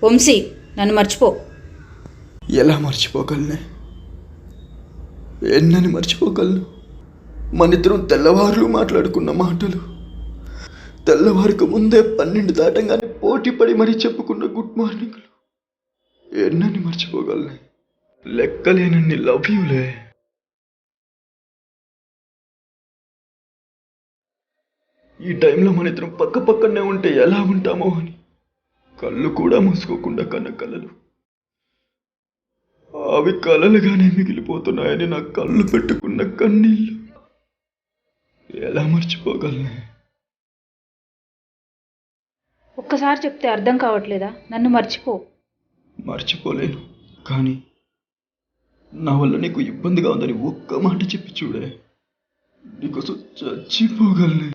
వంశీ, నన్ను మర్చిపో. ఎలా మర్చిపోగలనే? ఎన్నని మర్చిపోగలను? మనిద్దరం తెల్లవారులు మాట్లాడుకున్న మాటలు, తెల్లవారుకు ముందే 12 దాటంగానే పోటీ పడి మరీ చెప్పుకున్న గుడ్ మార్నింగ్లు ఎన్నని మర్చిపోగలనే? లెక్కలేనన్ని లవ్ యూలే. ఈ టైంలో మనిద్దరం పక్క పక్కనే ఉంటే ఎలా ఉంటామో అని కళ్ళు కూడా మూసుకోకుండా కన్న కలలు అవి కలలుగానే మిగిలిపోతున్నాయని నా కళ్ళు పెట్టుకున్న కన్నీళ్ళు ఎలా మర్చిపోగలనే? ఒక్కసారి చెప్తే అర్థం కావట్లేదా? నన్ను మర్చిపో. మర్చిపోలేను, కానీ నా వల్ల నీకు ఇబ్బందిగా ఉందని ఒక్క మాట చెప్పి చూడే, నీకోసం చచ్చిపోగలనే.